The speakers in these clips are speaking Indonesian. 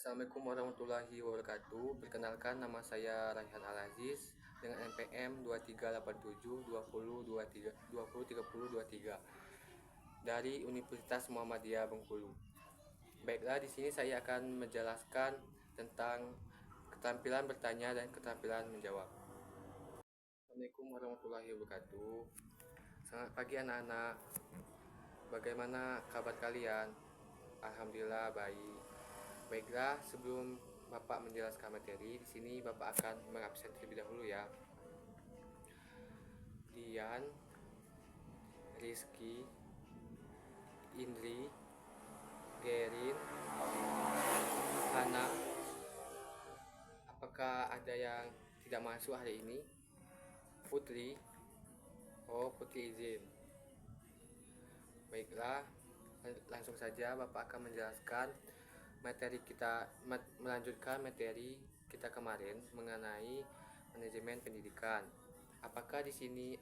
Assalamualaikum warahmatullahi wabarakatuh. Perkenalkan, nama saya Raihan Al-Aziz dengan NPM 2387202023 dari Universitas Muhammadiyah Bengkulu. Baiklah, di sini saya akan menjelaskan tentang keterampilan bertanya dan keterampilan menjawab. Assalamualaikum warahmatullahi wabarakatuh. Selamat pagi anak-anak. Bagaimana kabar kalian? Alhamdulillah baik. Baiklah, sebelum Bapak menjelaskan materi, di sini Bapak akan mengabsen terlebih dahulu ya. Dian, Rizky, Indri, Gerin, Hana. Apakah ada yang tidak masuk hari ini? Putri. Oh, Putri izin. Baiklah, langsung saja Bapak akan menjelaskan melanjutkan materi kita kemarin mengenai manajemen pendidikan. Apakah di sini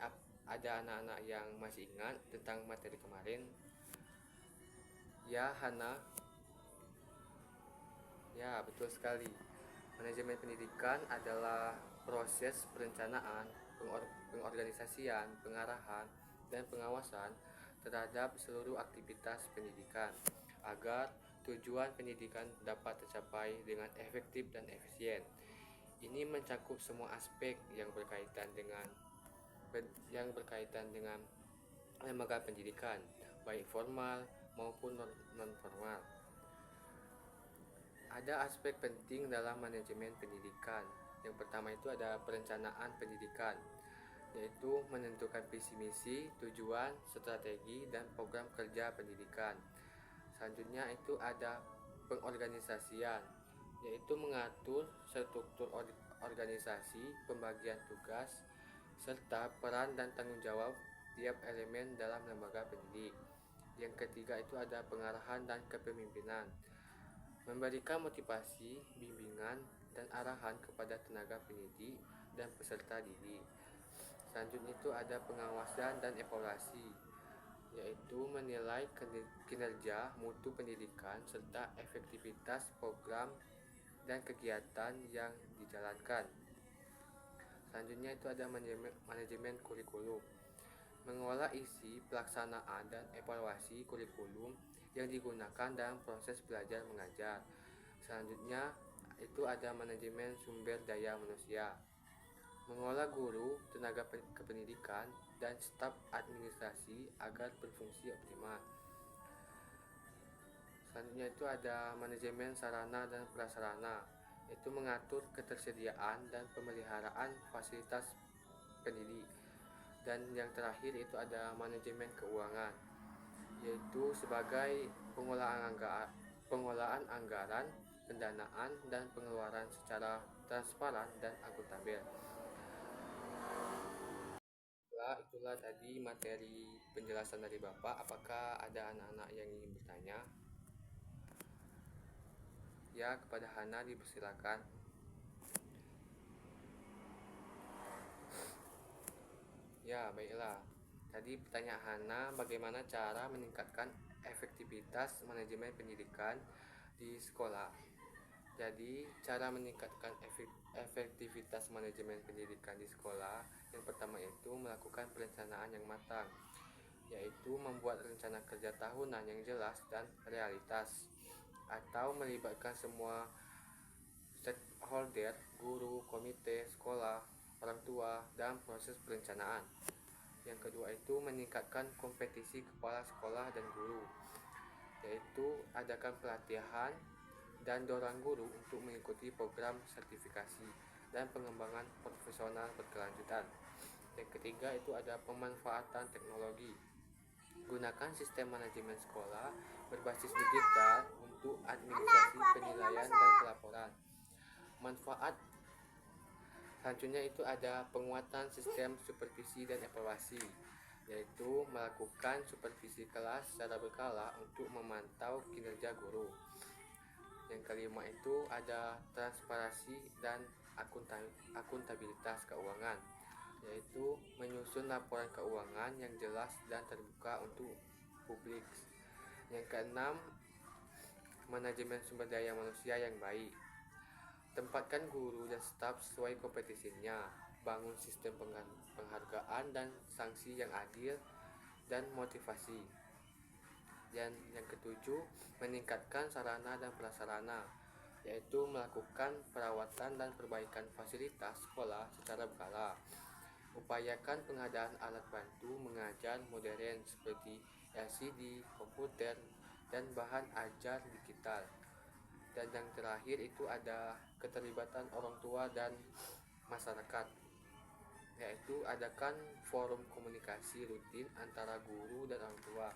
ada anak-anak yang masih ingat tentang materi kemarin? Ya, Hana. Ya, betul sekali. Manajemen pendidikan adalah proses perencanaan, pengorganisasian, pengarahan, dan pengawasan terhadap seluruh aktivitas pendidikan agar tujuan pendidikan dapat tercapai dengan efektif dan efisien. Ini mencakup semua aspek yang berkaitan dengan lembaga pendidikan, baik formal maupun non-formal. Ada aspek penting dalam manajemen pendidikan. Yang pertama itu ada perencanaan pendidikan, yaitu menentukan visi misi, tujuan, strategi, dan program kerja pendidikan. Selanjutnya itu ada pengorganisasian, yaitu mengatur struktur organisasi, pembagian tugas, serta peran dan tanggung jawab tiap elemen dalam lembaga pendidik. Yang ketiga itu ada pengarahan dan kepemimpinan, memberikan motivasi, bimbingan, dan arahan kepada tenaga pendidik dan peserta didik. Selanjutnya itu ada pengawasan dan evaluasi, yaitu menilai kinerja mutu pendidikan serta efektivitas program dan kegiatan yang dijalankan. Selanjutnya itu ada manajemen kurikulum, mengolah isi, pelaksanaan, dan evaluasi kurikulum yang digunakan dalam proses belajar mengajar. Selanjutnya itu ada manajemen sumber daya manusia, mengolah guru, tenaga kependidikan, dan staf administrasi agar berfungsi optimal. Selanjutnya itu ada manajemen sarana dan prasarana, yaitu mengatur ketersediaan dan pemeliharaan fasilitas pendidik. Dan yang terakhir itu ada manajemen keuangan, yaitu sebagai pengolahan anggaran, pendanaan, dan pengeluaran secara transparan dan akuntabel. Itulah tadi materi penjelasan dari Bapak. Apakah ada anak-anak yang ingin bertanya? Ya, kepada Hana dipersilakan. Ya, baiklah. Tadi pertanyaan Hana, bagaimana cara meningkatkan efektivitas manajemen pendidikan di sekolah? Jadi, cara meningkatkan efektivitas manajemen pendidikan di sekolah, yang pertama itu melakukan perencanaan yang matang, yaitu membuat rencana kerja tahunan yang jelas dan realitas, atau melibatkan semua stakeholder, guru, komite, sekolah, orang tua, dalam proses perencanaan. Yang kedua itu meningkatkan kompetisi kepala sekolah dan guru, yaitu adakan pelatihan dan dorong guru untuk mengikuti program sertifikasi dan pengembangan profesional berkelanjutan. Yang ketiga itu ada pemanfaatan teknologi, gunakan sistem manajemen sekolah berbasis digital untuk administrasi penilaian dan pelaporan. Manfaat selanjutnya itu ada penguatan sistem supervisi dan evaluasi, yaitu melakukan supervisi kelas secara berkala untuk memantau kinerja guru. Yang kelima itu ada transparansi dan akuntabilitas keuangan, yaitu menyusun laporan keuangan yang jelas dan terbuka untuk publik. Yang keenam manajemen sumber daya manusia yang baik. Tempatkan guru dan staf sesuai kompetisinya. Bangun sistem penghargaan dan sanksi yang adil dan motivasi. Dan yang ketujuh, meningkatkan sarana dan prasarana, yaitu melakukan perawatan dan perbaikan fasilitas sekolah secara berkala. Upayakan pengadaan alat bantu mengajar modern seperti LCD, komputer, dan bahan ajar digital. Dan yang terakhir itu ada keterlibatan orang tua dan masyarakat, yaitu adakan forum komunikasi rutin antara guru dan orang tua.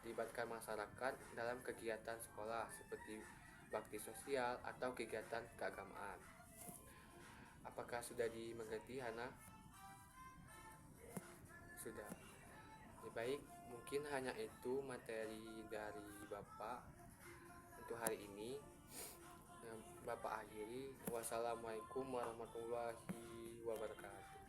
Libatkan masyarakat dalam kegiatan sekolah seperti bakti sosial atau kegiatan keagamaan. Apakah sudah dimengerti, Hana? Sudah. Ya, baik, mungkin hanya itu materi dari Bapak untuk hari ini. Bapak akhiri. Wassalamualaikum warahmatullahi wabarakatuh.